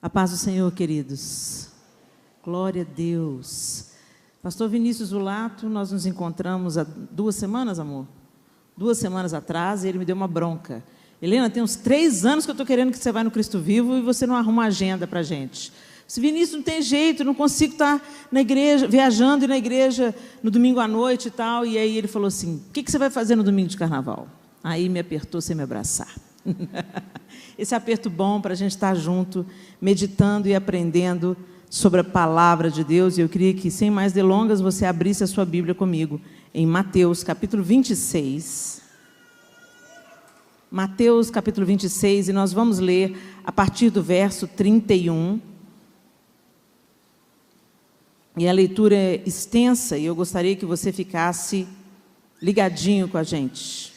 A paz do Senhor, queridos. Glória a Deus. Pastor Vinícius Zulato, nós nos encontramos há 2 semanas, amor? 2 semanas atrás, e ele me deu uma bronca. Helena, tem uns 3 anos que eu estou querendo que você vá no Cristo Vivo e você não arruma agenda para a gente. Se Vinícius, não tem jeito, não consigo estar na igreja, viajando e na igreja no domingo à noite e tal. E aí ele falou assim, o que você vai fazer no domingo de carnaval? Aí me apertou sem me abraçar. Esse aperto bom para a gente estar junto, meditando e aprendendo sobre a palavra de Deus. E eu queria que, sem mais delongas, você abrisse a sua Bíblia comigo em Mateus, capítulo 26. Mateus, capítulo 26, e nós vamos ler a partir do verso 31. E a leitura é extensa e eu gostaria que você ficasse ligadinho com a gente.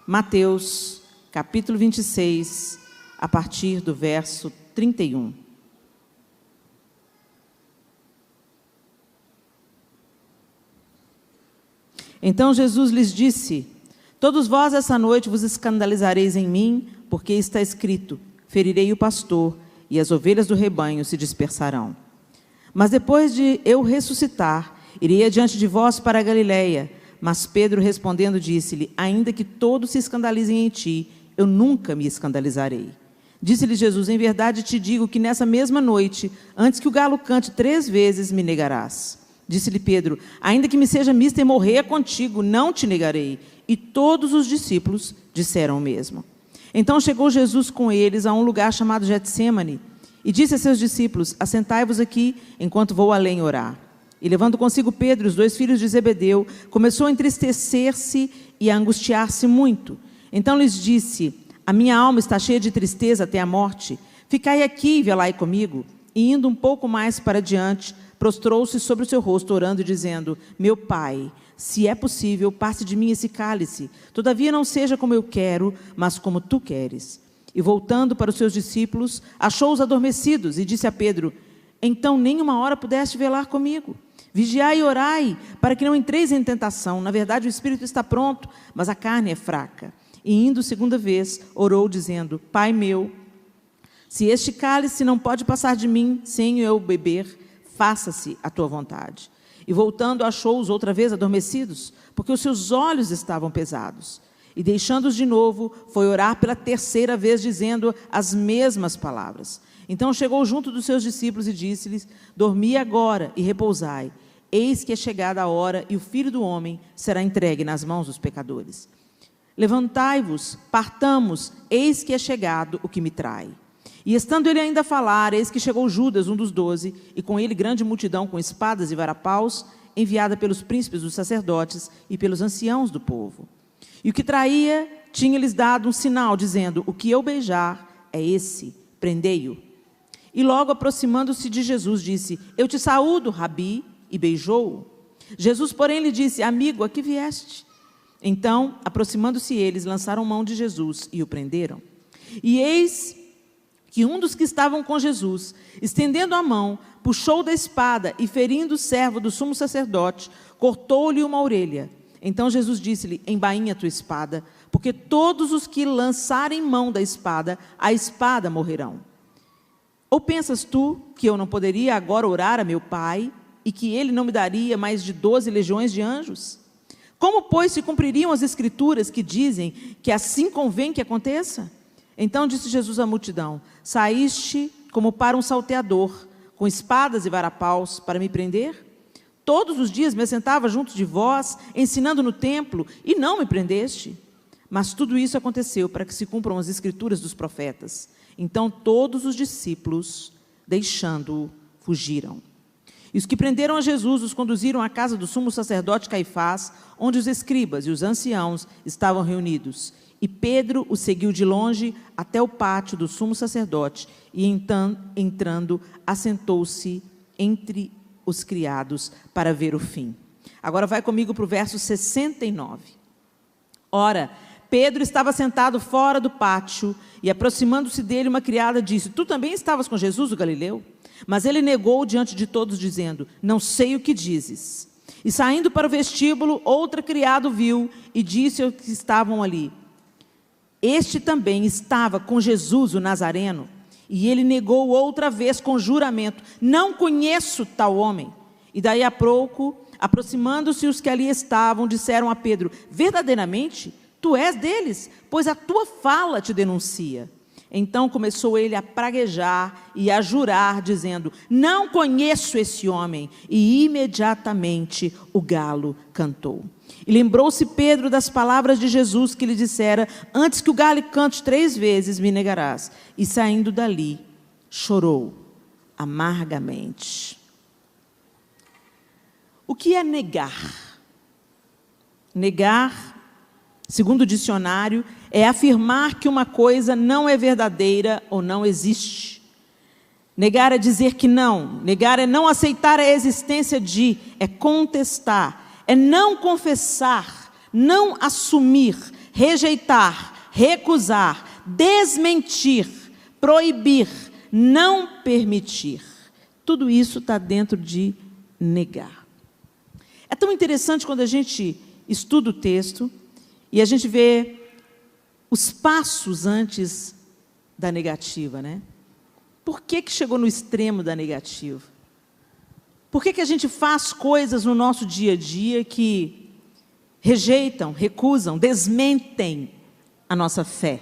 Mateus, capítulo 26, a partir do verso 31. Então Jesus lhes disse: todos vós essa noite vos escandalizareis em mim, porque está escrito: ferirei o pastor, e as ovelhas do rebanho se dispersarão. Mas depois de eu ressuscitar, irei adiante de vós para a Galileia. Mas Pedro respondendo disse-lhe: ainda que todos se escandalizem em ti, eu nunca me escandalizarei. Disse-lhe Jesus: em verdade te digo que nessa mesma noite, antes que o galo cante 3 vezes, me negarás. Disse-lhe Pedro: ainda que me seja mister morrer contigo, não te negarei. E todos os discípulos disseram o mesmo. Então chegou Jesus com eles a um lugar chamado Getsêmani, e disse a seus discípulos: assentai-vos aqui, enquanto vou além orar. E levando consigo Pedro e os 2 filhos de Zebedeu, começou a entristecer-se e a angustiar-se muito. Então lhes disse: a minha alma está cheia de tristeza até a morte. Ficai aqui e velai comigo. E indo um pouco mais para diante, prostrou-se sobre o seu rosto, orando e dizendo: meu Pai, se é possível, passe de mim esse cálice. Todavia não seja como eu quero, mas como tu queres. E voltando para os seus discípulos, achou-os adormecidos e disse a Pedro: então nem uma hora pudeste velar comigo. Vigiai e orai, para que não entreis em tentação. Na verdade, o espírito está pronto, mas a carne é fraca. E indo 2ª vez, orou, dizendo: Pai meu, se este cálice não pode passar de mim, sem eu beber, faça-se a tua vontade. E voltando, achou-os outra vez adormecidos, porque os seus olhos estavam pesados. E deixando-os de novo, foi orar pela 3ª vez, dizendo as mesmas palavras. Então chegou junto dos seus discípulos e disse-lhes: dormi agora e repousai. Eis que é chegada a hora e o Filho do Homem será entregue nas mãos dos pecadores. Levantai-vos, partamos, eis que é chegado o que me trai. E estando ele ainda a falar, eis que chegou Judas, um dos 12, e com ele grande multidão com espadas e varapaus, enviada pelos príncipes dos sacerdotes e pelos anciãos do povo. E o que traía tinha-lhes dado um sinal, dizendo: o que eu beijar é esse, prendei-o. E logo aproximando-se de Jesus, disse: eu te saúdo, Rabi, e beijou-o. Jesus, porém, lhe disse: amigo, a que vieste? Então, aproximando-se eles, lançaram mão de Jesus e o prenderam. E eis que um dos que estavam com Jesus, estendendo a mão, puxou da espada e, ferindo o servo do sumo sacerdote, cortou-lhe uma orelha. Então Jesus disse-lhe: embainha a tua espada, porque todos os que lançarem mão da espada, a espada morrerão. Ou pensas tu que eu não poderia agora orar a meu Pai, e que ele não me daria mais de 12 legiões de anjos? Como, pois, se cumpririam as escrituras que dizem que assim convém que aconteça? Então disse Jesus à multidão: saíste como para um salteador, com espadas e varapaus, para me prender? Todos os dias me assentava junto de vós, ensinando no templo, e não me prendeste. Mas tudo isso aconteceu para que se cumpram as escrituras dos profetas. Então todos os discípulos, deixando-o, fugiram. E os que prenderam a Jesus os conduziram à casa do sumo sacerdote Caifás, onde os escribas e os anciãos estavam reunidos. E Pedro o seguiu de longe até o pátio do sumo sacerdote, e então, entrando, assentou-se entre os criados para ver o fim. Agora vai comigo para o verso 69. Ora, Pedro estava sentado fora do pátio, e aproximando-se dele uma criada disse: tu também estavas com Jesus, o Galileu? Mas ele negou diante de todos, dizendo: não sei o que dizes. E saindo para o vestíbulo, outra criada o viu e disse aos que estavam ali: este também estava com Jesus, o Nazareno. E ele negou outra vez com juramento: não conheço tal homem. E daí a pouco, aproximando-se os que ali estavam, disseram a Pedro: verdadeiramente, tu és deles, pois a tua fala te denuncia. Então começou ele a praguejar e a jurar, dizendo: não conheço esse homem. E imediatamente o galo cantou. E lembrou-se Pedro das palavras de Jesus que lhe dissera: antes que o galo cante 3 vezes, me negarás. E saindo dali, chorou amargamente. O que é negar? Negar, segundo o dicionário, é afirmar que uma coisa não é verdadeira ou não existe. Negar é dizer que não. Negar é não aceitar a existência de, é contestar, é não confessar, não assumir, rejeitar, recusar, desmentir, proibir, não permitir. Tudo isso está dentro de negar. É tão interessante quando a gente estuda o texto e a gente vê os passos antes da negativa, né? Por que chegou no extremo da negativa? Por que a gente faz coisas no nosso dia a dia que rejeitam, recusam, desmentem a nossa fé?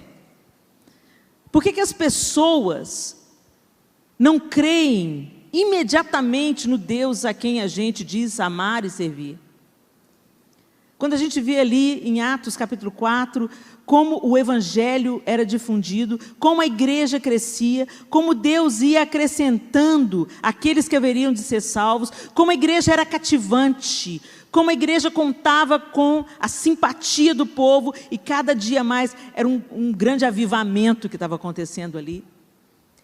Por que as pessoas não creem imediatamente no Deus a quem a gente diz amar e servir? Quando a gente vê ali em Atos capítulo 4, como o evangelho era difundido, como a igreja crescia, como Deus ia acrescentando aqueles que haveriam de ser salvos, como a igreja era cativante, como a igreja contava com a simpatia do povo, e cada dia mais era um grande avivamento que estava acontecendo ali.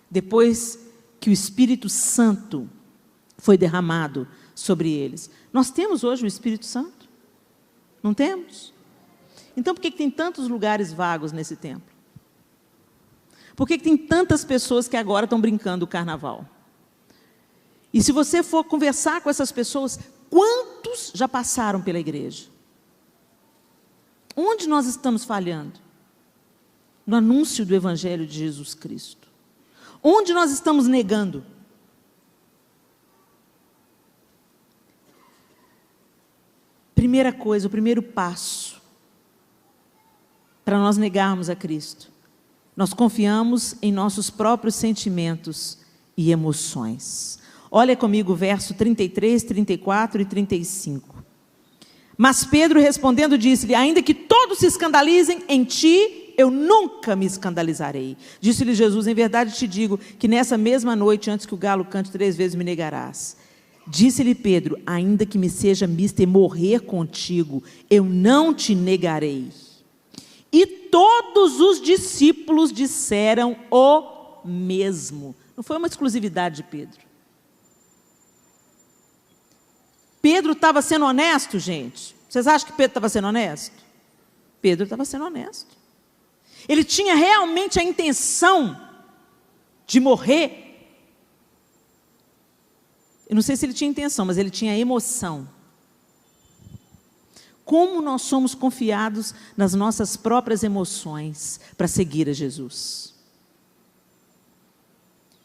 Depois que o Espírito Santo foi derramado sobre eles. Nós temos hoje o Espírito Santo? Não temos? Então por que tem tantos lugares vagos nesse templo? Por que tem tantas pessoas que agora estão brincando o carnaval? E se você for conversar com essas pessoas, quantos já passaram pela igreja? Onde nós estamos falhando? No anúncio do Evangelho de Jesus Cristo. Onde nós estamos negando? Primeira coisa, o primeiro passo para nós negarmos a Cristo: nós confiamos em nossos próprios sentimentos e emoções. Olha comigo o verso 33, 34 e 35. Mas Pedro respondendo disse-lhe: ainda que todos se escandalizem em ti, eu nunca me escandalizarei. Disse-lhe Jesus: em verdade te digo que nessa mesma noite, antes que o galo cante 3 vezes, me negarás. Disse-lhe Pedro: ainda que me seja mister morrer contigo, eu não te negarei. E todos os discípulos disseram o mesmo. Não foi uma exclusividade de Pedro. Pedro estava sendo honesto, gente? Vocês acham que Pedro estava sendo honesto? Pedro estava sendo honesto. Ele tinha realmente a intenção de morrer. Eu não sei se ele tinha intenção, mas ele tinha emoção. Como nós somos confiados nas nossas próprias emoções para seguir a Jesus.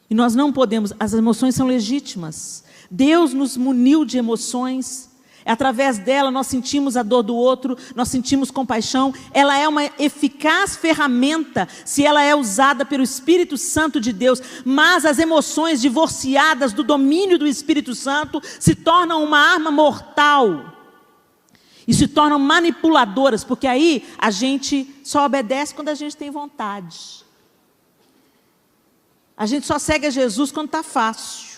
E nós não podemos, as emoções são legítimas. Deus nos muniu de emoções. Através dela nós sentimos a dor do outro, nós sentimos compaixão. Ela é uma eficaz ferramenta se ela é usada pelo Espírito Santo de Deus. Mas as emoções divorciadas do domínio do Espírito Santo se tornam uma arma mortal. E se tornam manipuladoras, porque aí a gente só obedece quando a gente tem vontade. A gente só segue a Jesus quando está fácil.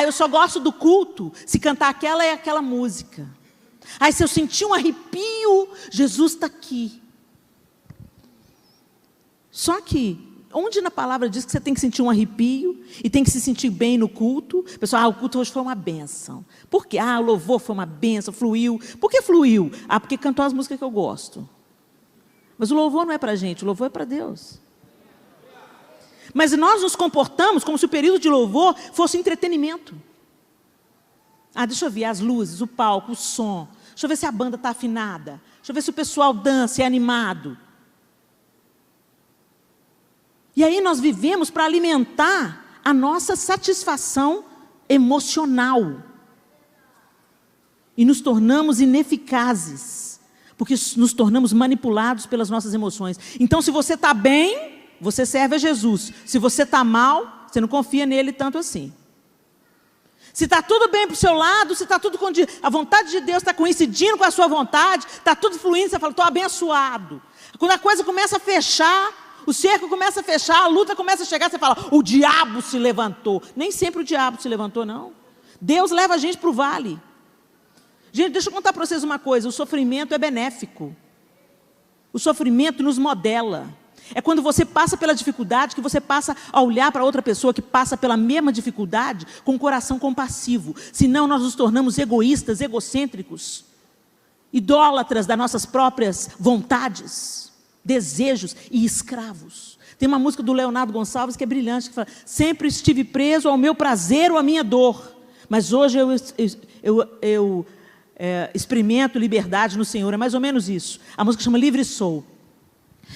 Eu só gosto do culto se cantar aquela e aquela música. Se eu sentir um arrepio, Jesus está aqui. Só que, onde na palavra diz que você tem que sentir um arrepio e tem que se sentir bem no culto? Pessoal, o culto hoje foi uma bênção. Por quê? O louvor foi uma bênção, fluiu. Por que fluiu? Porque cantou as músicas que eu gosto. Mas o louvor não é para a gente, o louvor é para Deus. Mas nós nos comportamos como se o período de louvor fosse entretenimento. Deixa eu ver as luzes, o palco, o som. Deixa eu ver se a banda está afinada. Deixa eu ver se o pessoal dança, é animado. E aí nós vivemos para alimentar a nossa satisfação emocional. E nos tornamos ineficazes, porque nos tornamos manipulados pelas nossas emoções. Então, se você está bem, você serve a Jesus. Se você está mal, você não confia nele tanto assim. Se está tudo bem para o seu lado, se está tudo a vontade de Deus está coincidindo com a sua vontade, está tudo fluindo, você fala, estou abençoado. Quando a coisa começa a fechar, o cerco começa a fechar, a luta começa a chegar, você fala, o diabo se levantou. Nem sempre o diabo se levantou, não. Deus leva a gente para o vale. Gente, deixa eu contar para vocês uma coisa, o sofrimento é benéfico. O sofrimento nos modela. É quando você passa pela dificuldade que você passa a olhar para outra pessoa que passa pela mesma dificuldade com um coração compassivo. Senão nós nos tornamos egoístas, egocêntricos, idólatras das nossas próprias vontades, desejos e escravos. Tem uma música do Leonardo Gonçalves que é brilhante, que fala, sempre estive preso ao meu prazer ou à minha dor, mas hoje eu experimento liberdade no Senhor. É mais ou menos isso. A música chama Livre Sou.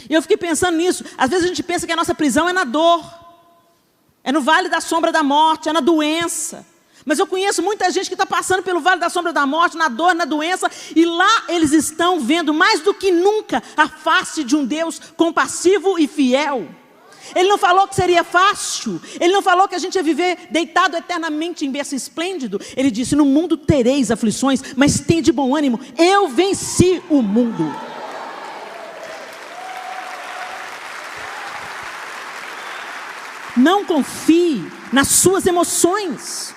E eu fiquei pensando nisso. Às vezes a gente pensa que a nossa prisão é na dor, é no vale da sombra da morte, é na doença. Mas eu conheço muita gente que está passando pelo vale da sombra da morte, na dor, na doença, e lá eles estão vendo mais do que nunca a face de um Deus compassivo e fiel. Ele não falou que seria fácil, ele não falou que a gente ia viver deitado eternamente em berço esplêndido. Ele disse, no mundo tereis aflições, mas tem de bom ânimo, eu venci o mundo. Não confie nas suas emoções.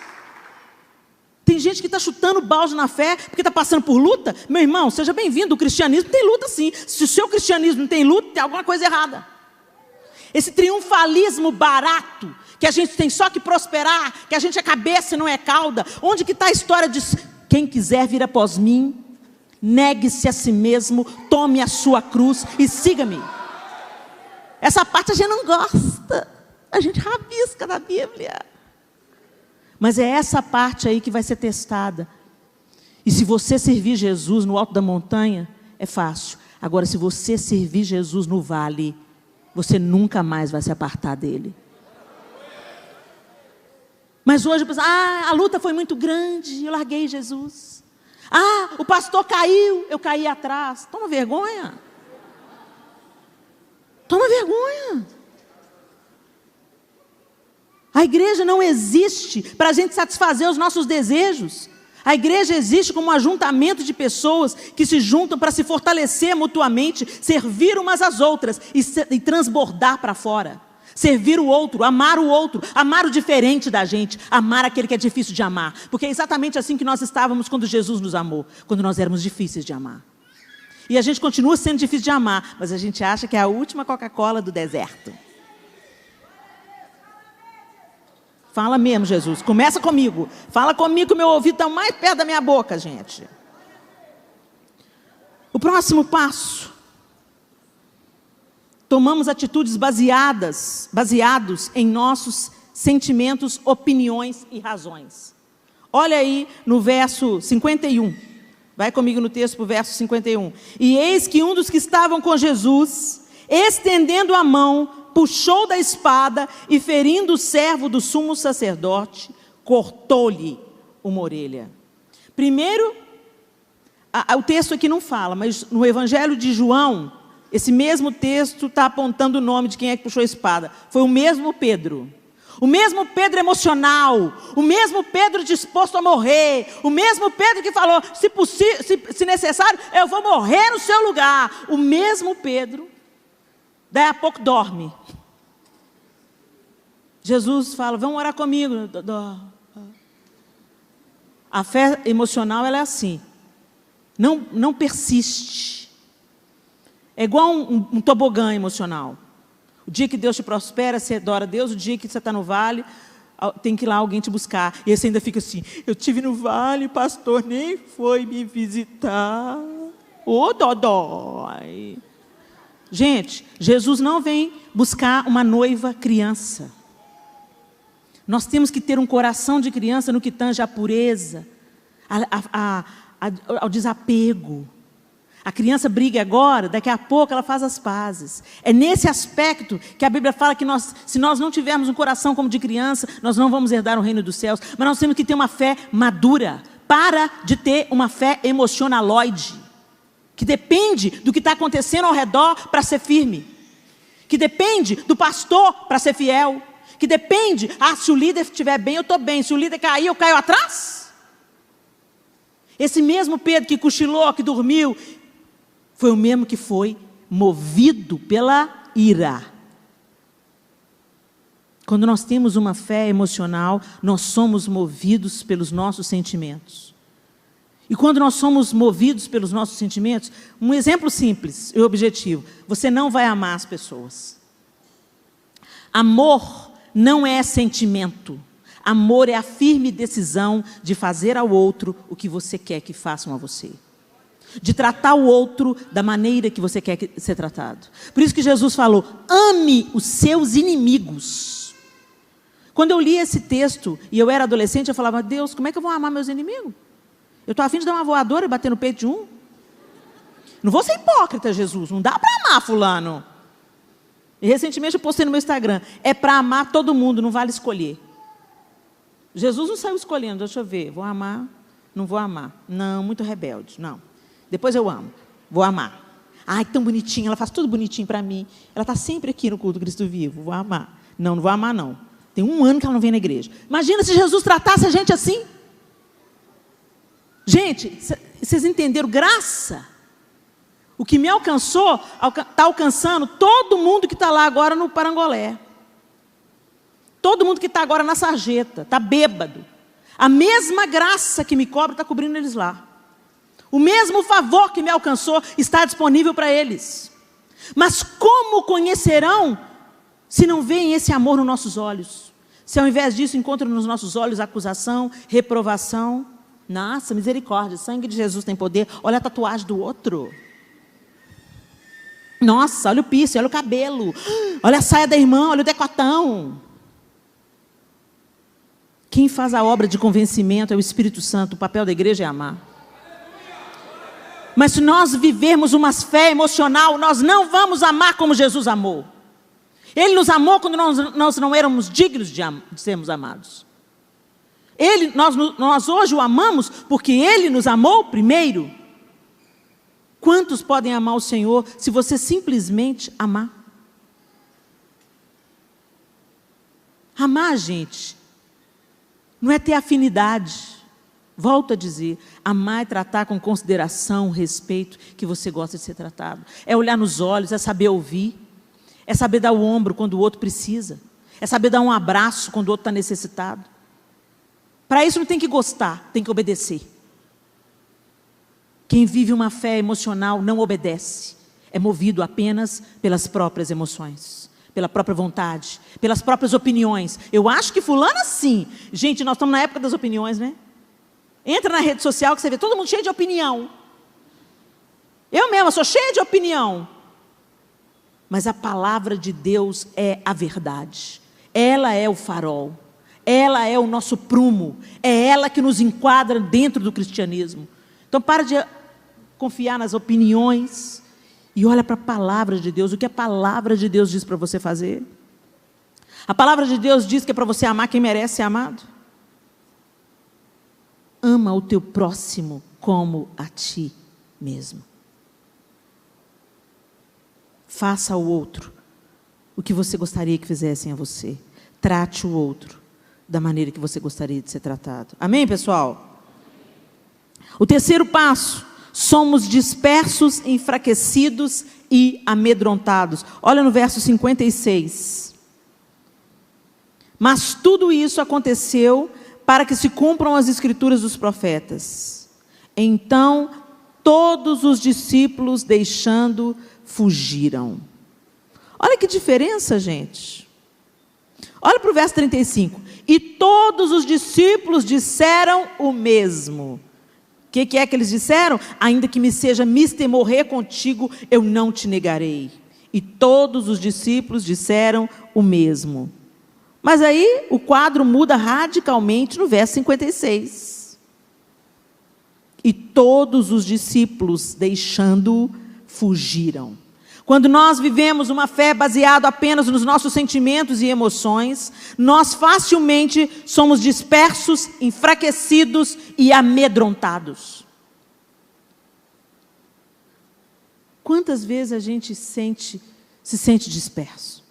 Tem gente que está chutando balde na fé porque está passando por luta. Meu irmão, seja bem-vindo, o cristianismo tem luta sim. Se o seu cristianismo não tem luta, tem alguma coisa errada. Esse triunfalismo barato, que a gente tem só que prosperar, que a gente é cabeça e não é cauda. Onde que está a história de quem quiser vir após mim, negue-se a si mesmo, tome a sua cruz e siga-me. Essa parte a gente não gosta. A gente rabisca na Bíblia. Mas é essa parte aí que vai ser testada. E se você servir Jesus no alto da montanha, é fácil. Agora, se você servir Jesus no vale, você nunca mais vai se apartar dele. Mas hoje eu penso, a luta foi muito grande, eu larguei Jesus. O pastor caiu, eu caí atrás. Toma vergonha. Toma vergonha. A igreja não existe para a gente satisfazer os nossos desejos. A igreja existe como um ajuntamento de pessoas que se juntam para se fortalecer mutuamente, servir umas às outras e transbordar para fora. Servir o outro, amar o diferente da gente, amar aquele que é difícil de amar. Porque é exatamente assim que nós estávamos quando Jesus nos amou, quando nós éramos difíceis de amar. E a gente continua sendo difícil de amar, mas a gente acha que é a última Coca-Cola do deserto. Fala mesmo, Jesus. Começa comigo. Fala comigo que o meu ouvido está mais perto da minha boca, gente. O próximo passo. Tomamos atitudes baseados em nossos sentimentos, opiniões e razões. Olha aí no verso 51. Vai comigo no texto para o verso 51. E eis que um dos que estavam com Jesus, estendendo a mão, puxou da espada e, ferindo o servo do sumo sacerdote, cortou-lhe uma orelha. Primeiro, o texto aqui não fala, mas no Evangelho de João, esse mesmo texto está apontando o nome de quem é que puxou a espada. Foi o mesmo Pedro. O mesmo Pedro emocional, o mesmo Pedro disposto a morrer, o mesmo Pedro que falou, se necessário, eu vou morrer no seu lugar. O mesmo Pedro, daí a pouco dorme. Jesus fala, vamos orar comigo. A fé emocional, ela é assim. Não persiste. É igual um tobogã emocional. O dia que Deus te prospera, você adora a Deus. O dia que você está no vale, tem que ir lá alguém te buscar. E você ainda fica assim, eu estive no vale, o pastor nem foi me visitar. Ô, dodói. Gente, Jesus não vem buscar uma noiva criança. Nós temos que ter um coração de criança no que tange à pureza, ao desapego, A criança briga agora, daqui a pouco ela faz as pazes. É nesse aspecto que a Bíblia fala que se nós não tivermos um coração como de criança, nós não vamos herdar o reino dos céus. Mas nós temos que ter uma fé madura. Para de ter uma fé emocionaloide, que depende do que está acontecendo ao redor para ser firme. Que depende do pastor para ser fiel. Que depende, se o líder estiver bem, eu estou bem. Se o líder cair, eu caio atrás. Esse mesmo Pedro que cochilou, que dormiu, foi o mesmo que foi movido pela ira. Quando nós temos uma fé emocional, nós somos movidos pelos nossos sentimentos. E quando nós somos movidos pelos nossos sentimentos, um exemplo simples e objetivo: você não vai amar as pessoas. Amor não é sentimento. Amor é a firme decisão de fazer ao outro o que você quer que façam a você. De tratar o outro da maneira que você quer ser tratado. Por isso que Jesus falou: ame os seus inimigos. Quando eu li esse texto e eu era adolescente, eu falava: Deus, como é que eu vou amar meus inimigos? Eu estou a fim de dar uma voadora e bater no peito de um? Não vou ser hipócrita, Jesus. Não dá para amar fulano. E recentemente eu postei no meu Instagram: é para amar todo mundo, não vale escolher. Jesus não saiu escolhendo: deixa eu ver, vou amar, não vou amar. Não, muito rebelde, não. Depois eu amo, vou amar. Ai, tão bonitinha, ela faz tudo bonitinho para mim. Ela está sempre aqui no culto Cristo Vivo, vou amar. Não, não vou amar não. Tem 1 ano que ela não vem na igreja. Imagina se Jesus tratasse a gente assim. Gente, vocês entenderam? Graça. O que me alcançou, está alcançando todo mundo que está lá agora no Parangolé. Todo mundo que está agora na sarjeta, está bêbado. A mesma graça que me cobra está cobrindo eles lá. O mesmo favor que me alcançou está disponível para eles. Mas como conhecerão se não veem esse amor nos nossos olhos? Se ao invés disso encontram nos nossos olhos acusação, reprovação. Nossa, misericórdia, o sangue de Jesus tem poder. Olha a tatuagem do outro. Nossa, olha o piercing, olha o cabelo. Olha a saia da irmã, olha o decotão. Quem faz a obra de convencimento é o Espírito Santo. O papel da igreja é amar. Mas se nós vivermos uma fé emocional, nós não vamos amar como Jesus amou. Ele nos amou quando nós não éramos dignos de sermos amados. Nós hoje o amamos porque Ele nos amou primeiro. Quantos podem amar o Senhor se você simplesmente amar? Amar, gente, não é ter afinidade. Volto a dizer, amar é tratar com consideração, respeito, que você gosta de ser tratado. É olhar nos olhos, é saber ouvir. É saber dar o ombro quando o outro precisa. É saber dar um abraço quando o outro está necessitado. Para isso não tem que gostar, tem que obedecer. Quem vive uma fé emocional não obedece. É movido apenas pelas próprias emoções. Pela própria vontade. Pelas próprias opiniões. Eu acho que fulano sim. Gente, nós estamos na época das opiniões, né? Entra na rede social que você vê todo mundo cheio de opinião. Eu mesma sou cheia de opinião. Mas a palavra de Deus é a verdade. Ela é o farol. Ela é o nosso prumo. É ela que nos enquadra dentro do cristianismo. Então para de confiar nas opiniões e olha para a palavra de Deus. O que a palavra de Deus diz para você fazer? A palavra de Deus diz que é para você amar quem merece ser amado. Ama o teu próximo como a ti mesmo. Faça ao outro o que você gostaria que fizessem a você. Trate o outro da maneira que você gostaria de ser tratado. Amém, pessoal? O terceiro passo: somos dispersos, enfraquecidos e amedrontados. Olha no verso 56. Mas tudo isso aconteceu para que se cumpram as escrituras dos profetas. Então, todos os discípulos, deixando, fugiram. Olha que diferença, gente. Olha para o verso 35. E todos os discípulos disseram o mesmo. O que é que eles disseram? Ainda que me seja mister morrer contigo, eu não te negarei. E todos os discípulos disseram o mesmo. Mas aí o quadro muda radicalmente no verso 56. E todos os discípulos, deixando-o, fugiram. Quando nós vivemos uma fé baseada apenas nos nossos sentimentos e emoções, nós facilmente somos dispersos, enfraquecidos e amedrontados. Quantas vezes a gente se sente disperso?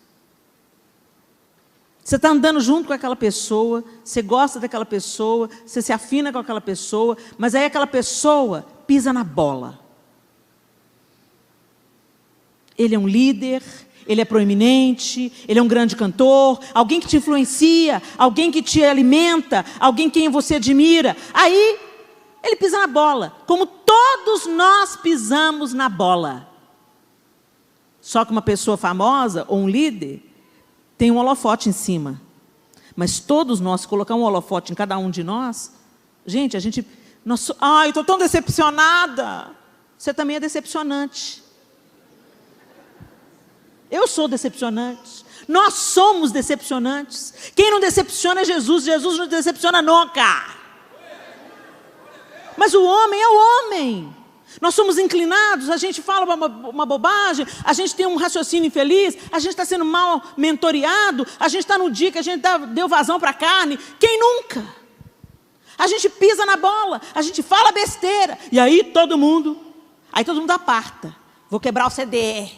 Você está andando junto com aquela pessoa, você gosta daquela pessoa, você se afina com aquela pessoa, mas aí aquela pessoa pisa na bola. Ele é um líder, ele é proeminente, ele é um grande cantor, alguém que te influencia, alguém que te alimenta, alguém quem você admira. Aí, ele pisa na bola, como todos nós pisamos na bola. Só que uma pessoa famosa ou um líder tem um holofote em cima. Mas todos nós, se colocar um holofote em cada um de nós, gente, ai, estou tão decepcionada. Você também é decepcionante. Eu sou decepcionante. Nós somos decepcionantes. Quem não decepciona é Jesus. Jesus não decepciona nunca. Mas o homem é o homem. Nós somos inclinados, a gente fala uma bobagem, a gente tem um raciocínio infeliz, a gente está sendo mal mentoreado, a gente está no dia que a gente deu vazão para a carne. Quem nunca? A gente pisa na bola, a gente fala besteira. E aí todo mundo aparta. Vou quebrar o CD.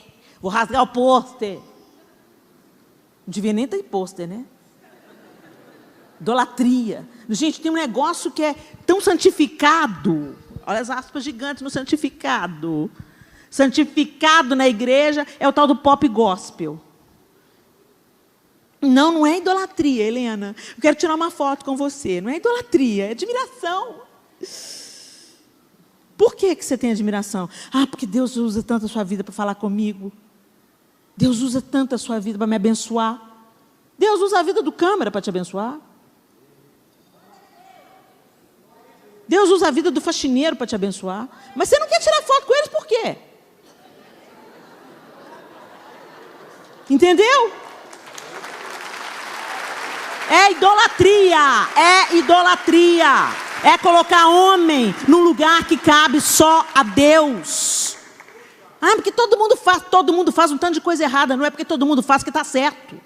Vou rasgar o pôster. Não devia nem ter pôster, né? Idolatria. Gente, tem um negócio que é tão santificado. Olha as aspas gigantes no santificado. Santificado na igreja é o tal do pop gospel. Não é idolatria, Helena. Eu quero tirar uma foto com você. Não é idolatria, é admiração. Por que você tem admiração? Porque Deus usa tanto a sua vida para falar comigo. Deus usa tanto a sua vida para me abençoar. Deus usa a vida do câmera para te abençoar. Deus usa a vida do faxineiro para te abençoar. Mas você não quer tirar foto com eles por quê? Entendeu? É idolatria. É idolatria. É colocar homem num lugar que cabe só a Deus. Porque todo mundo faz um tanto de coisa errada. Não é porque todo mundo faz que está certo.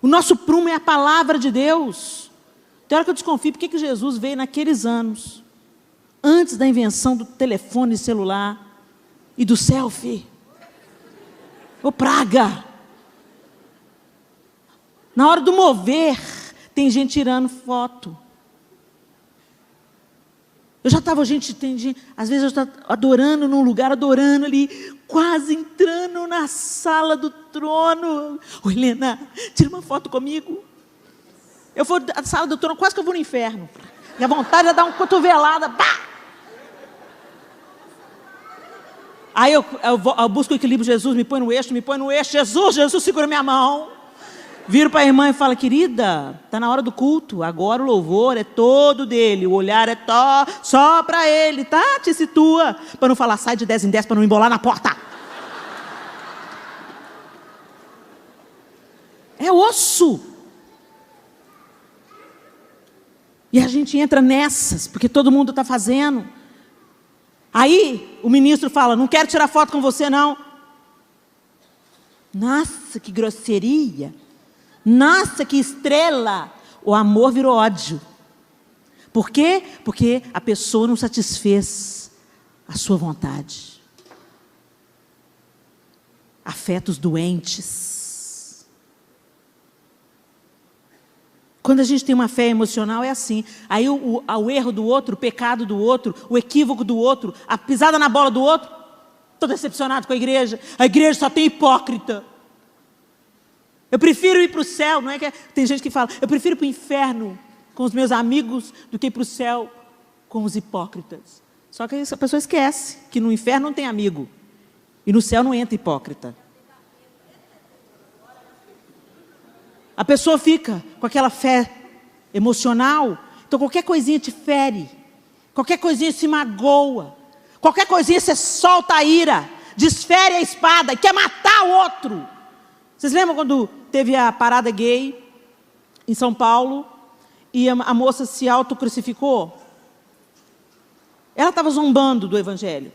O nosso prumo é a palavra de Deus. Tem hora que eu desconfio por que Jesus veio naqueles anos, antes da invenção do telefone celular e do selfie. Ô praga! Na hora do mover, tem gente tirando foto. Às vezes eu estava adorando num lugar, adorando ali, quase entrando na sala do trono. Ô Helena, tira uma foto comigo. Eu vou à sala do trono, quase que eu vou no inferno. E a vontade é dar uma cotovelada. Pá! Aí eu busco o equilíbrio, Jesus, me põe no eixo. Jesus, segura minha mão. Viro para a irmã e falo, querida, está na hora do culto, agora o louvor é todo dele, o olhar é só para ele, tá? Te situa, para não falar, sai de 10 em 10 para não embolar na porta. É osso. E a gente entra nessas, porque todo mundo está fazendo. Aí o ministro fala, não quero tirar foto com você não. Nossa, que grosseria. Nossa, que estrela! O amor virou ódio. Por quê? Porque a pessoa não satisfez a sua vontade. Afetos doentes. Quando a gente tem uma fé emocional é assim. Aí o erro do outro, o pecado do outro, o equívoco do outro, a pisada na bola do outro. Estou decepcionado com a igreja. A igreja só tem hipócrita. Eu prefiro ir para o céu, não é que tem gente que fala, eu prefiro ir para o inferno com os meus amigos do que ir para o céu com os hipócritas. Só que essa pessoa esquece que no inferno não tem amigo e no céu não entra hipócrita. A pessoa fica com aquela fé emocional, então qualquer coisinha te fere, qualquer coisinha se magoa, qualquer coisinha você solta a ira, desfere a espada e quer matar o outro. Vocês lembram quando teve a parada gay em São Paulo e a moça se autocrucificou? Ela estava zombando do evangelho.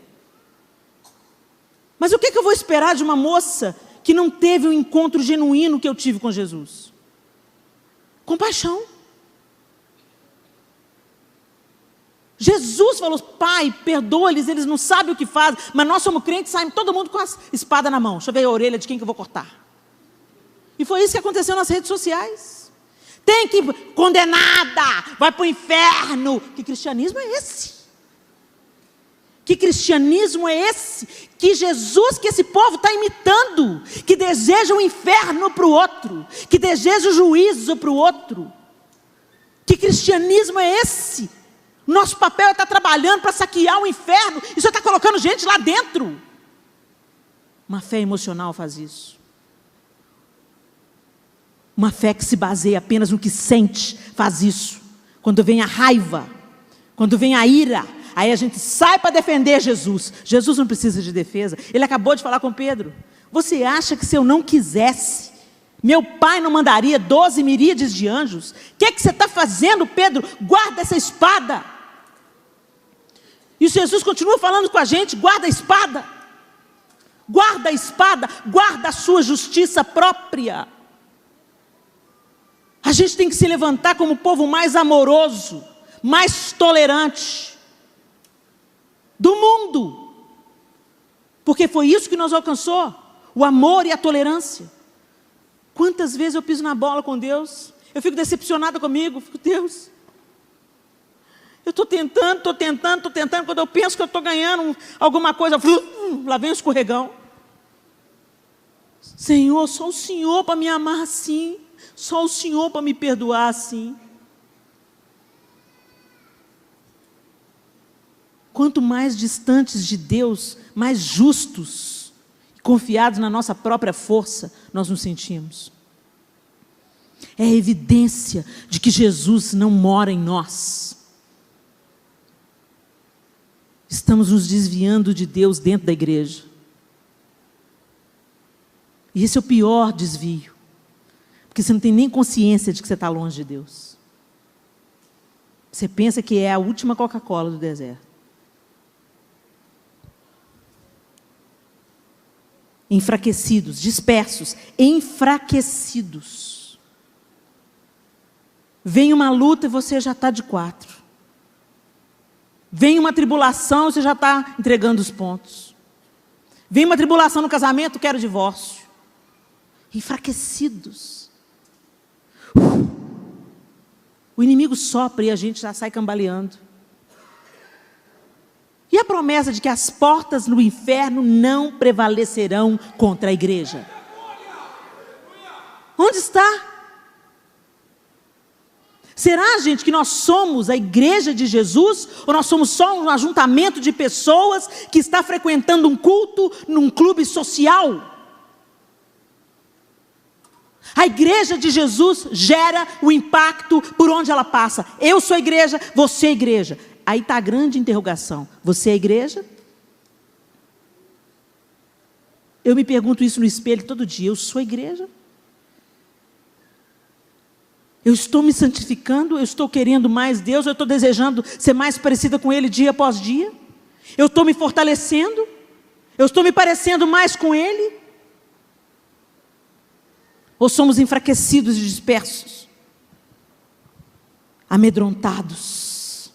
Mas o que eu vou esperar de uma moça que não teve o encontro genuíno que eu tive com Jesus? Compaixão. Jesus falou: Pai, perdoa-lhes, eles não sabem o que fazem. Mas nós somos crentes, saímos todo mundo com a espada na mão. Deixa eu ver a orelha de quem que eu vou cortar. E foi isso que aconteceu nas redes sociais. Tem que condenada, vai para o inferno. Que cristianismo é esse? Que cristianismo é esse? Que Jesus que esse povo está imitando, que deseja o inferno para o outro, que deseja o juízo para o outro. Que cristianismo é esse? Nosso papel é estar trabalhando para saquear o inferno, e você está colocando gente lá dentro. Uma fé emocional faz isso. Uma fé que se baseia apenas no que sente faz isso. Quando vem a raiva, quando vem a ira, aí a gente sai para defender Jesus. Jesus não precisa de defesa. Ele acabou de falar com Pedro: você acha que se eu não quisesse, meu pai não mandaria 12 miríades de anjos? O que você está fazendo, Pedro? Guarda essa espada. E Jesus continua falando com a gente: guarda a espada. Guarda a espada, guarda a sua justiça própria. A gente tem que se levantar como o povo mais amoroso, mais tolerante do mundo, porque foi isso que nos alcançou, o amor e a tolerância. Quantas vezes eu piso na bola com Deus, eu fico decepcionada comigo, fico: Deus, eu estou tentando, quando eu penso que eu estou ganhando alguma coisa, lá vem o escorregão. Senhor, só o Senhor para me amar assim, só o Senhor para me perdoar assim. Quanto mais distantes de Deus, mais justos, confiados na nossa própria força, nós nos sentimos. É evidência de que Jesus não mora em nós. Estamos nos desviando de Deus dentro da igreja. E esse é o pior desvio. Porque você não tem nem consciência de que você está longe de Deus. Você pensa que é a última Coca-Cola do deserto. Enfraquecidos, dispersos, enfraquecidos. Vem uma luta e você já está de 4. Vem uma tribulação e você já está entregando os pontos. Vem uma tribulação no casamento, quero divórcio. Enfraquecidos. O inimigo sopra e a gente já sai cambaleando. E a promessa de que as portas no inferno não prevalecerão contra a igreja? Onde está? Será, gente, que nós somos a igreja de Jesus? Ou nós somos só um ajuntamento de pessoas que está frequentando um culto num clube social? A igreja de Jesus gera o impacto por onde ela passa. Eu sou a igreja, você é a igreja. Aí está a grande interrogação: você é a igreja? Eu me pergunto isso no espelho todo dia: eu sou a igreja? Eu estou me santificando? Eu estou querendo mais Deus? Eu estou desejando ser mais parecida com Ele dia após dia? Eu estou me fortalecendo? Eu estou me parecendo mais com Ele? Ou somos enfraquecidos e dispersos? Amedrontados?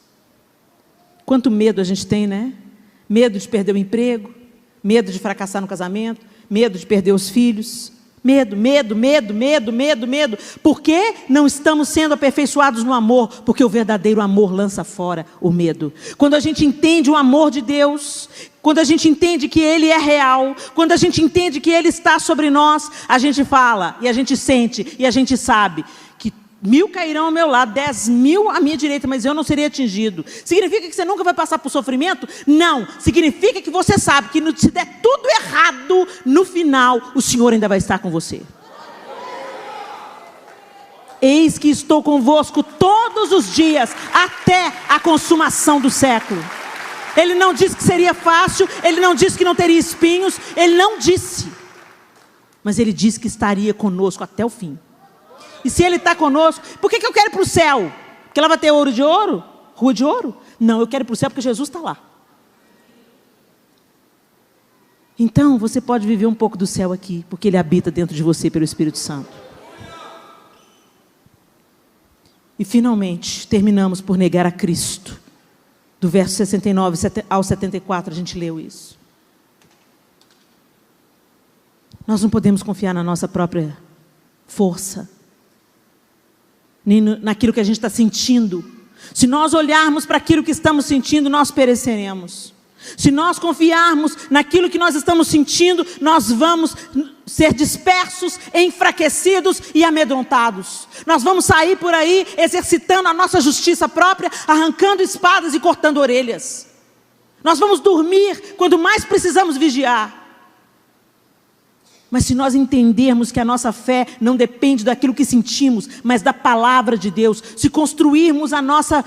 Quanto medo a gente tem, né? Medo de perder o emprego, medo de fracassar no casamento, medo de perder os filhos. Medo. Por que não estamos sendo aperfeiçoados no amor? Porque o verdadeiro amor lança fora o medo. Quando a gente entende o amor de Deus, quando a gente entende que Ele é real, quando a gente entende que Ele está sobre nós, a gente fala, e a gente sente, e a gente sabe que 1000 cairão ao meu lado, 10.000 à minha direita, mas eu não serei atingido. Significa que você nunca vai passar por sofrimento? Não. Significa que você sabe que se der tudo errado, no final, o Senhor ainda vai estar com você. Eis que estou convosco todos os dias, até a consumação do século. Ele não disse que seria fácil, Ele não disse que não teria espinhos, Ele não disse. Mas Ele disse que estaria conosco até o fim. E se Ele está conosco, por que eu quero ir para o céu? Porque lá vai ter ouro de ouro? Rua de ouro? Não, eu quero ir para o céu porque Jesus está lá. Então, você pode viver um pouco do céu aqui, porque Ele habita dentro de você pelo Espírito Santo. E finalmente, terminamos por negar a Cristo. Do verso 69 ao 74, a gente leu isso. Nós não podemos confiar na nossa própria força, nem naquilo que a gente está sentindo. Se nós olharmos para aquilo que estamos sentindo, nós pereceremos. Se nós confiarmos naquilo que nós estamos sentindo, nós vamos ser dispersos, enfraquecidos e amedrontados. Nós vamos sair por aí exercitando a nossa justiça própria, arrancando espadas e cortando orelhas. Nós vamos dormir quando mais precisamos vigiar. Mas se nós entendermos que a nossa fé não depende daquilo que sentimos, mas da palavra de Deus, se construirmos a nossa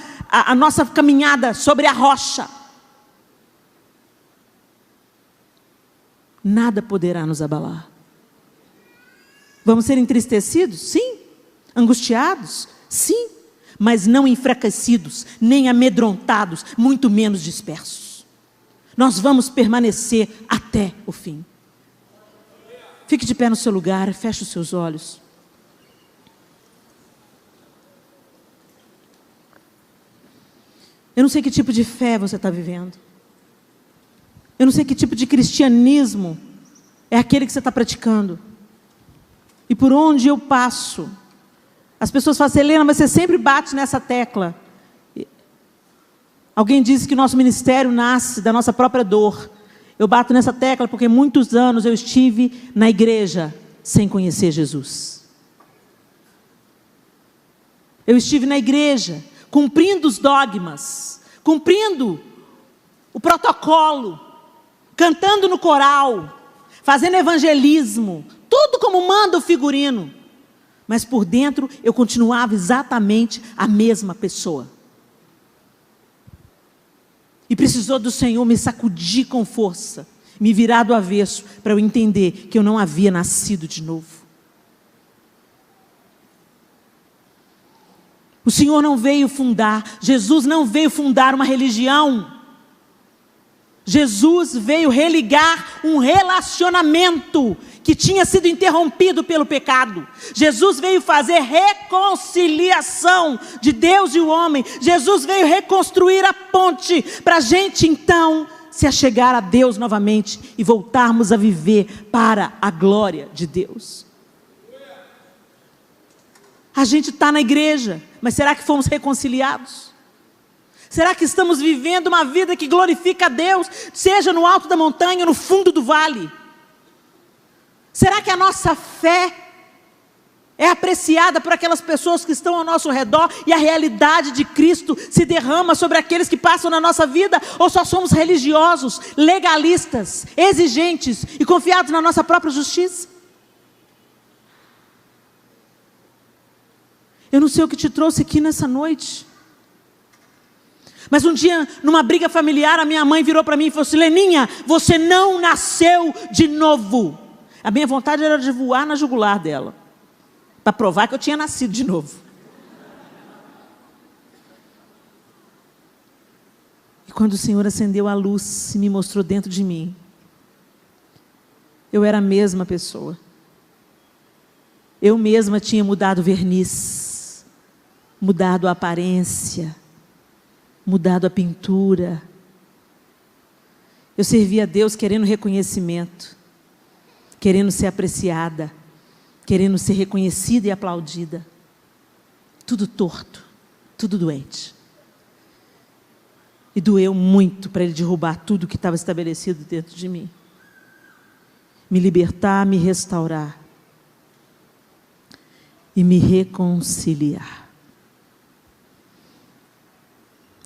caminhada sobre a rocha, nada poderá nos abalar. Vamos ser entristecidos? Sim. Angustiados? Sim. Mas não enfraquecidos, nem amedrontados, muito menos dispersos. Nós vamos permanecer até o fim. Fique de pé no seu lugar, feche os seus olhos. Eu não sei que tipo de fé você está vivendo. Eu não sei que tipo de cristianismo é aquele que você está praticando. E por onde eu passo, as pessoas falam assim: Helena, mas você sempre bate nessa tecla. Alguém disse que o nosso ministério nasce da nossa própria dor. Eu bato nessa tecla porque muitos anos eu estive na igreja sem conhecer Jesus. Eu estive na igreja cumprindo os dogmas, cumprindo o protocolo, cantando no coral, fazendo evangelismo, tudo como manda o figurino. Mas por dentro eu continuava exatamente a mesma pessoa. E precisou do Senhor me sacudir com força, me virar do avesso, para eu entender que eu não havia nascido de novo. O Senhor não veio fundar, Jesus não veio fundar uma religião. Jesus veio religar um relacionamento que tinha sido interrompido pelo pecado. Jesus veio fazer reconciliação de Deus e o homem. Jesus veio reconstruir a ponte para a gente então se achegar a Deus novamente e voltarmos a viver para a glória de Deus. A gente está na igreja, mas será que fomos reconciliados? Será que estamos vivendo uma vida que glorifica a Deus, seja no alto da montanha ou no fundo do vale? Será que a nossa fé é apreciada por aquelas pessoas que estão ao nosso redor e a realidade de Cristo se derrama sobre aqueles que passam na nossa vida? Ou só somos religiosos, legalistas, exigentes e confiados na nossa própria justiça? Eu não sei o que te trouxe aqui nessa noite. Mas um dia, numa briga familiar, a minha mãe virou para mim e falou assim: Leninha, você não nasceu de novo. A minha vontade era de voar na jugular dela, para provar que eu tinha nascido de novo. E quando o Senhor acendeu a luz e me mostrou dentro de mim, eu era a mesma pessoa. Eu mesma tinha mudado o verniz, mudado a aparência, mudado a pintura. Eu servia a Deus querendo reconhecimento, querendo ser apreciada, querendo ser reconhecida e aplaudida. Tudo torto, tudo doente. E doeu muito para Ele derrubar tudo que estava estabelecido dentro de mim. Me libertar, me restaurar e me reconciliar.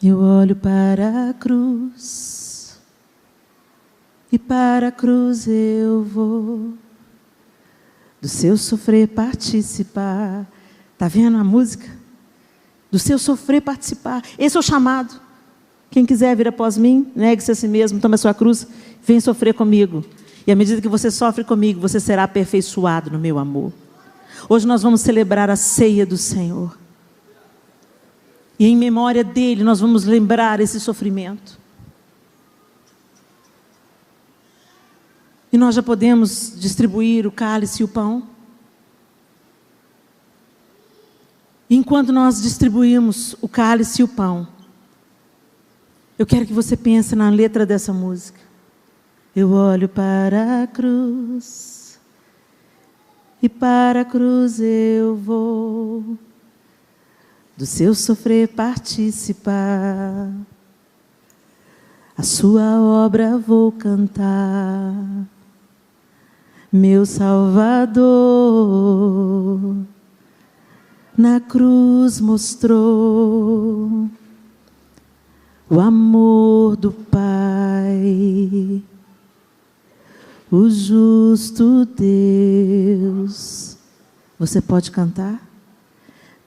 Eu olho para a cruz, e para a cruz eu vou, do seu sofrer participar. Está vendo a música? Do seu sofrer participar. Esse é o chamado. Quem quiser vir após mim, negue-se a si mesmo, tome a sua cruz, vem sofrer comigo. E à medida que você sofre comigo, você será aperfeiçoado no meu amor. Hoje nós vamos celebrar a ceia do Senhor. E em memória dele nós vamos lembrar esse sofrimento. E nós já podemos distribuir o cálice e o pão. Enquanto nós distribuímos o cálice e o pão, eu quero que você pense na letra dessa música. Eu olho para a cruz, e para a cruz eu vou, do seu sofrer participar, a sua obra vou cantar, meu Salvador na cruz mostrou o amor do Pai, o justo Deus. Você pode cantar?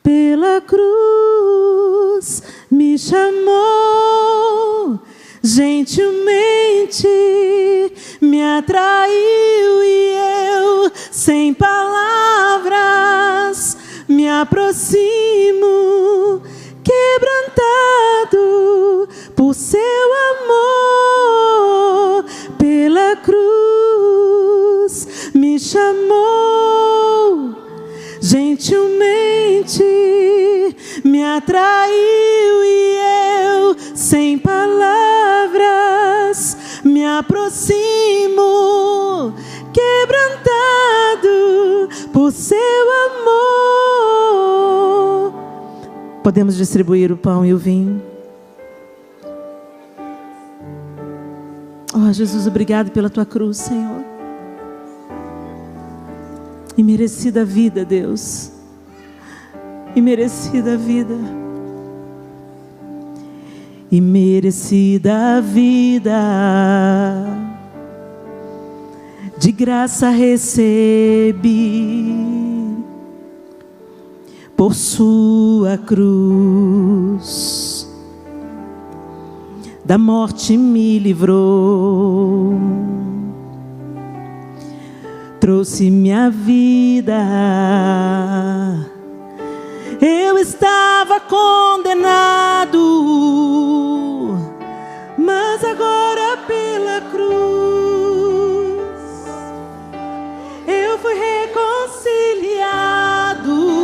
Pela cruz me chamou, gentilmente me atraiu e eu, sem palavras, me aproximo, quebrantado por seu amor. Pela cruz me chamou, gentilmente me atraiu e eu, sem palavras, me aproximo, quebrantado por seu amor. Podemos distribuir o pão e o vinho. Oh, Jesus, obrigado pela tua cruz, Senhor. E merecida vida, Deus. E merecida vida. E merecida vida. De graça recebi. Por sua cruz, da morte me livrou, trouxe minha vida. Eu estava condenado, mas agora pela cruz eu fui reconciliado.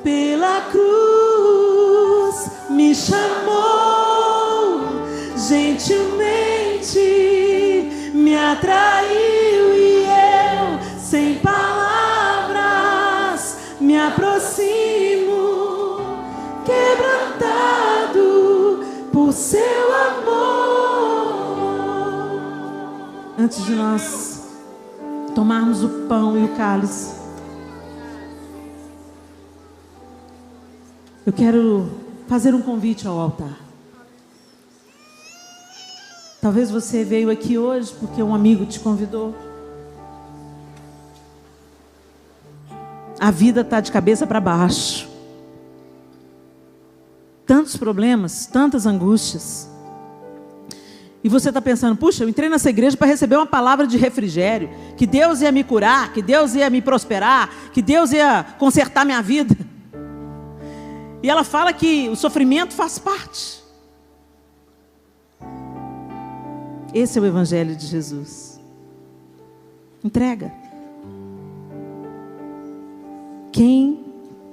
Pela cruz me chamou, gentilmente me atraiu e eu, sem palavras, me aproximo, quebrantado por seu amor. Antes de nós tomarmos o pão e o cálice, eu quero fazer um convite ao altar. Talvez você veio aqui hoje porque um amigo te convidou. A vida está de cabeça para baixo. Tantos problemas, tantas angústias. E você está pensando, puxa, eu entrei nessa igreja para receber uma palavra de refrigério, que Deus ia me curar, que Deus ia me prosperar, que Deus ia consertar minha vida. E ela fala que o sofrimento faz parte. Esse é o Evangelho de Jesus. Entrega. Quem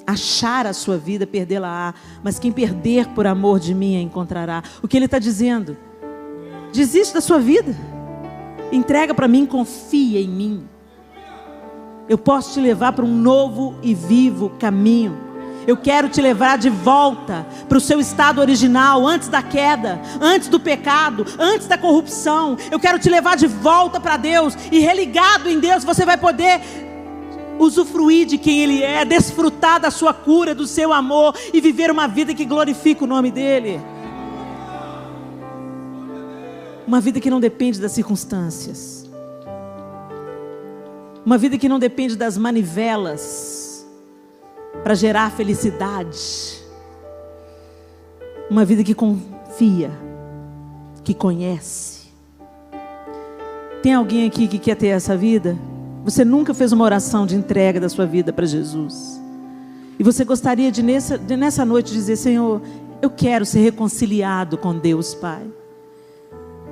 achar a sua vida, perdê-la-á. Mas quem perder por amor de mim, a encontrará. O que ele está dizendo? Desiste da sua vida. Entrega para mim, confia em mim. Eu posso te levar para um novo e vivo caminho. Eu quero te levar de volta para o seu estado original, antes da queda, antes do pecado, antes da corrupção. Eu quero te levar de volta para Deus. E religado em Deus, você vai poder usufruir de quem Ele é, desfrutar da sua cura, do seu amor e viver uma vida que glorifica o nome dEle. Uma vida que não depende das circunstâncias. Uma vida que não depende das manivelas para gerar felicidade. Uma vida que confia, que conhece. Tem alguém aqui que quer ter essa vida? Você nunca fez uma oração de entrega da sua vida para Jesus. E você gostaria de nessa noite dizer: Senhor, eu quero ser reconciliado com Deus, Pai.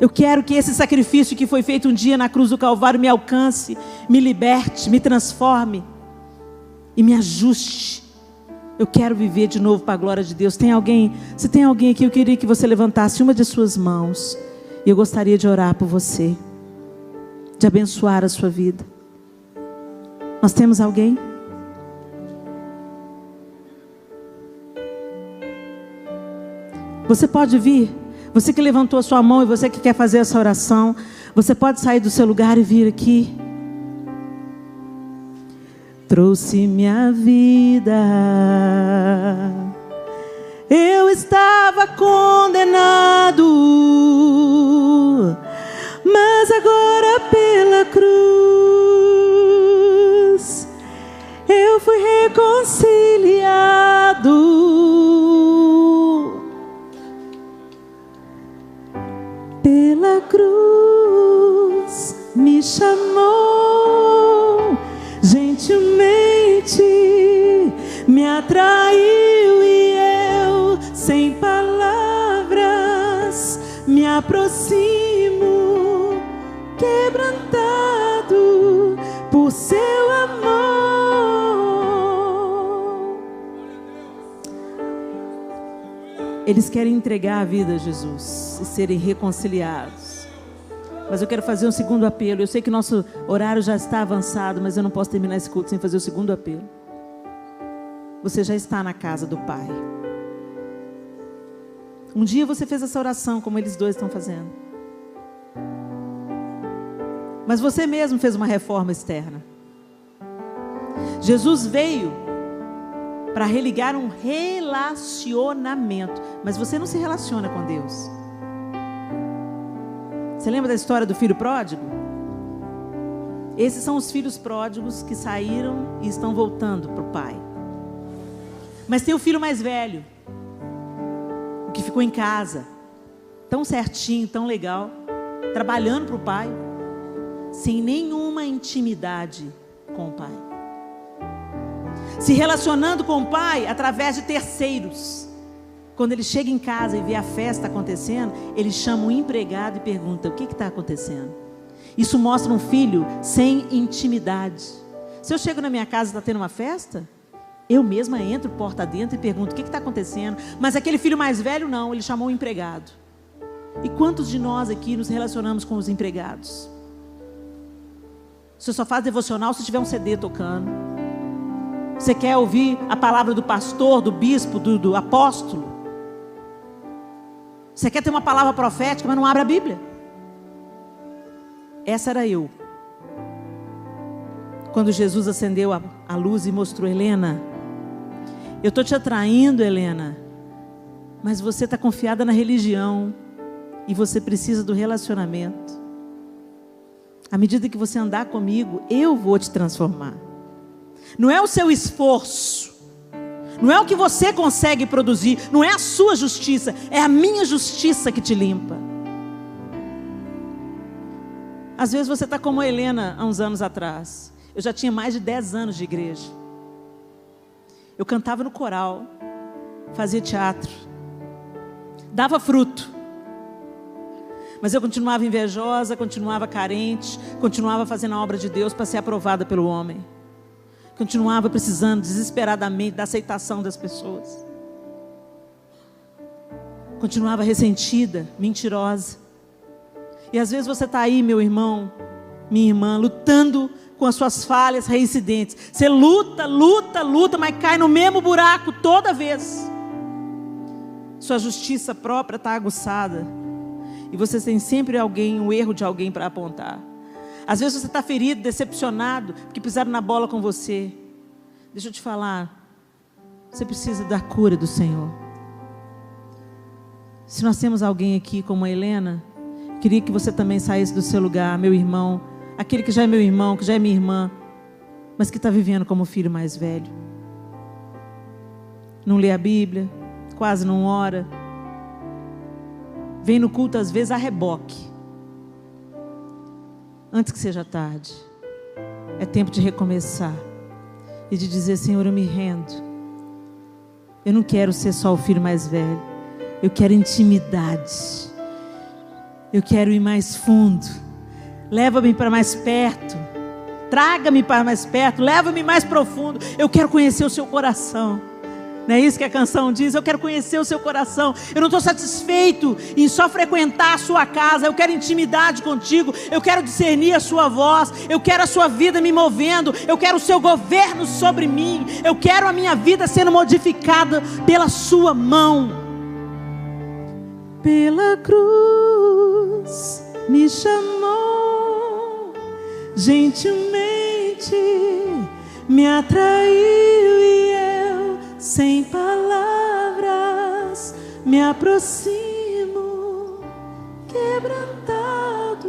Eu quero que esse sacrifício que foi feito um dia na cruz do Calvário me alcance, me liberte, me transforme e me ajuste. Eu quero viver de novo para a glória de Deus. Se tem alguém aqui, eu queria que você levantasse uma de suas mãos. E eu gostaria de orar por você, de abençoar a sua vida. Nós temos alguém? Você pode vir. Você que levantou a sua mão e você que quer fazer essa oração, você pode sair do seu lugar e vir aqui. Trouxe minha vida, eu estava condenado, mas agora pela cruz eu fui reconciliado. Pela cruz me chamou, gentilmente me atraiu e eu, sem palavras, me aproximo, quebrantado por seu amor. Eles querem entregar a vida a Jesus e serem reconciliados. Mas eu quero fazer um segundo apelo. Eu sei que nosso horário já está avançado, mas eu não posso terminar esse culto sem fazer o segundo apelo. Você já está na casa do Pai. Um dia você fez essa oração como eles dois estão fazendo. Mas você mesmo fez uma reforma externa. Jesus veio para religar um relacionamento. Mas você não se relaciona com Deus. Você lembra da história do filho pródigo? Esses são os filhos pródigos que saíram e estão voltando para o pai. Mas tem o filho mais velho, o que ficou em casa, tão certinho, tão legal, trabalhando para o pai, sem nenhuma intimidade com o pai. Se relacionando com o pai através de terceiros. Quando ele chega em casa e vê a festa acontecendo, ele chama o empregado e pergunta: o que está acontecendo? Isso mostra um filho sem intimidade. Se eu chego na minha casa e está tendo uma festa, eu mesma entro porta dentro e pergunto: o que está acontecendo? Mas aquele filho mais velho não, ele chamou o empregado. E quantos de nós aqui nos relacionamos com os empregados? Você só faz devocional se tiver um CD tocando. Você quer ouvir a palavra do pastor, do bispo, do apóstolo? Você quer ter uma palavra profética, mas não abre a Bíblia. Essa era eu. Quando Jesus acendeu a luz e mostrou: Helena, eu estou te atraindo, Helena, mas você está confiada na religião e você precisa do relacionamento. À medida que você andar comigo, eu vou te transformar. Não é o seu esforço, não é o que você consegue produzir, não é a sua justiça, é a minha justiça que te limpa. Às vezes você está como a Helena há uns anos atrás. Eu já tinha mais de 10 anos de igreja. Eu cantava no coral, fazia teatro, dava fruto. Mas eu continuava invejosa, continuava carente, continuava fazendo a obra de Deus para ser aprovada pelo homem. Continuava precisando desesperadamente da aceitação das pessoas. Continuava ressentida, mentirosa. E às vezes você está aí, meu irmão, minha irmã, lutando com as suas falhas reincidentes. Você luta, mas cai no mesmo buraco toda vez. Sua justiça própria está aguçada. E você tem sempre um erro de alguém para apontar. Às vezes você está ferido, decepcionado, porque pisaram na bola com você. Deixa eu te falar, você precisa da cura do Senhor. Se nós temos alguém aqui como a Helena, queria que você também saísse do seu lugar, meu irmão, aquele que já é meu irmão, que já é minha irmã, mas que está vivendo como filho mais velho. Não lê a Bíblia, quase não ora, vem no culto às vezes a reboque, antes que seja tarde. É tempo de recomeçar e de dizer: Senhor, eu me rendo. Eu não quero ser só o filho mais velho. Eu quero intimidade. Eu quero ir mais fundo. Leva-me para mais perto. Traga-me para mais perto. Leva-me mais profundo. Eu quero conhecer o seu coração. Não é isso que a canção diz? Eu quero conhecer o seu coração. Eu não estou satisfeito em só frequentar a sua casa. Eu quero intimidade contigo. Eu quero discernir a sua voz. Eu quero a sua vida me movendo. Eu quero o seu governo sobre mim. Eu quero a minha vida sendo modificada pela sua mão. Pela cruz me chamou, gentilmente me atraiu e eu, sem palavras, me aproximo, quebrantado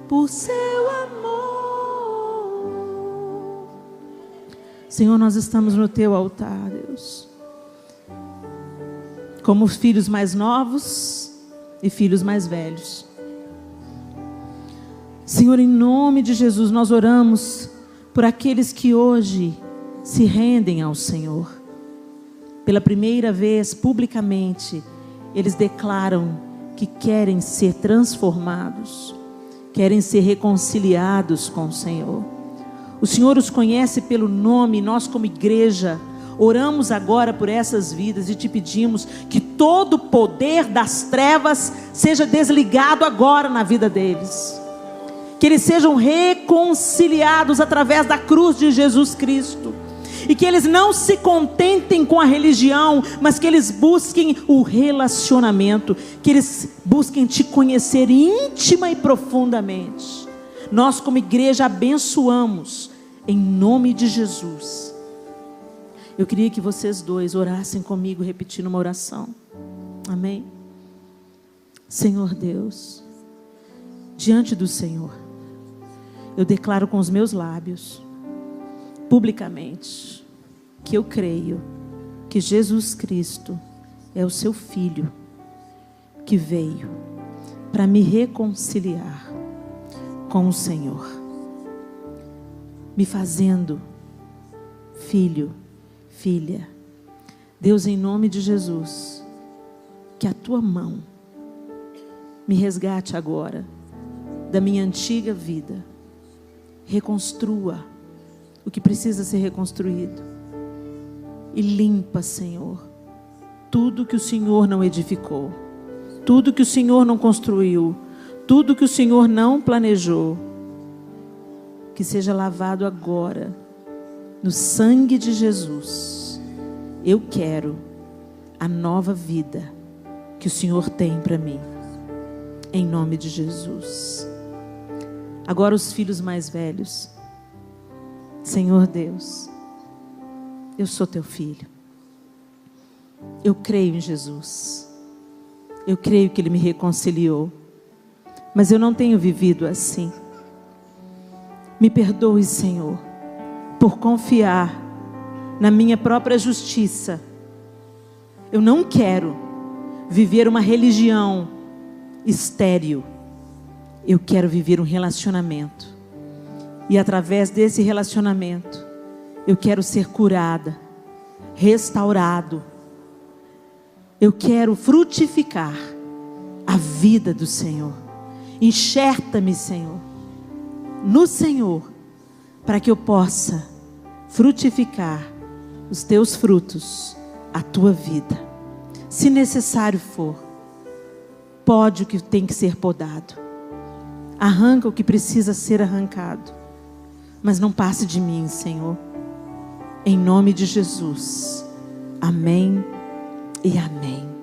por seu amor. Senhor, nós estamos no teu altar, Deus, como filhos mais novos e filhos mais velhos. Senhor, em nome de Jesus, nós oramos por aqueles que hoje se rendem ao Senhor. Pela primeira vez, publicamente, eles declaram que querem ser transformados, querem ser reconciliados com o Senhor. O Senhor os conhece pelo nome, nós como igreja oramos agora por essas vidas e te pedimos que todo o poder das trevas seja desligado agora na vida deles. Que eles sejam reconciliados através da cruz de Jesus Cristo. E que eles não se contentem com a religião, mas que eles busquem o relacionamento. Que eles busquem te conhecer íntima e profundamente. Nós como igreja abençoamos em nome de Jesus. Eu queria que vocês dois orassem comigo, repetindo uma oração. Amém? Senhor Deus, diante do Senhor, eu declaro com os meus lábios, publicamente, que eu creio que Jesus Cristo é o seu Filho, que veio para me reconciliar com o Senhor, me fazendo filho, filha. Deus, em nome de Jesus, que a tua mão me resgate agora da minha antiga vida, reconstrua o que precisa ser reconstruído e limpa, Senhor, tudo que o Senhor não edificou, tudo que o Senhor não construiu, tudo que o Senhor não planejou, que seja lavado agora no sangue de Jesus. Eu quero a nova vida que o Senhor tem para mim, em nome de Jesus. Agora os filhos mais velhos. Senhor Deus, eu sou teu filho. Eu creio em Jesus. Eu creio que Ele me reconciliou. Mas eu não tenho vivido assim. Me perdoe, Senhor, por confiar na minha própria justiça. Eu não quero viver uma religião estéril. Eu quero viver um relacionamento. E através desse relacionamento, eu quero ser curada, restaurado. Eu quero frutificar a vida do Senhor. Enxerta-me, Senhor, no Senhor, para que eu possa frutificar os teus frutos, a tua vida. Se necessário for, pode o que tem que ser podado. Arranca o que precisa ser arrancado. Mas não passe de mim, Senhor. Em nome de Jesus. Amém e amém.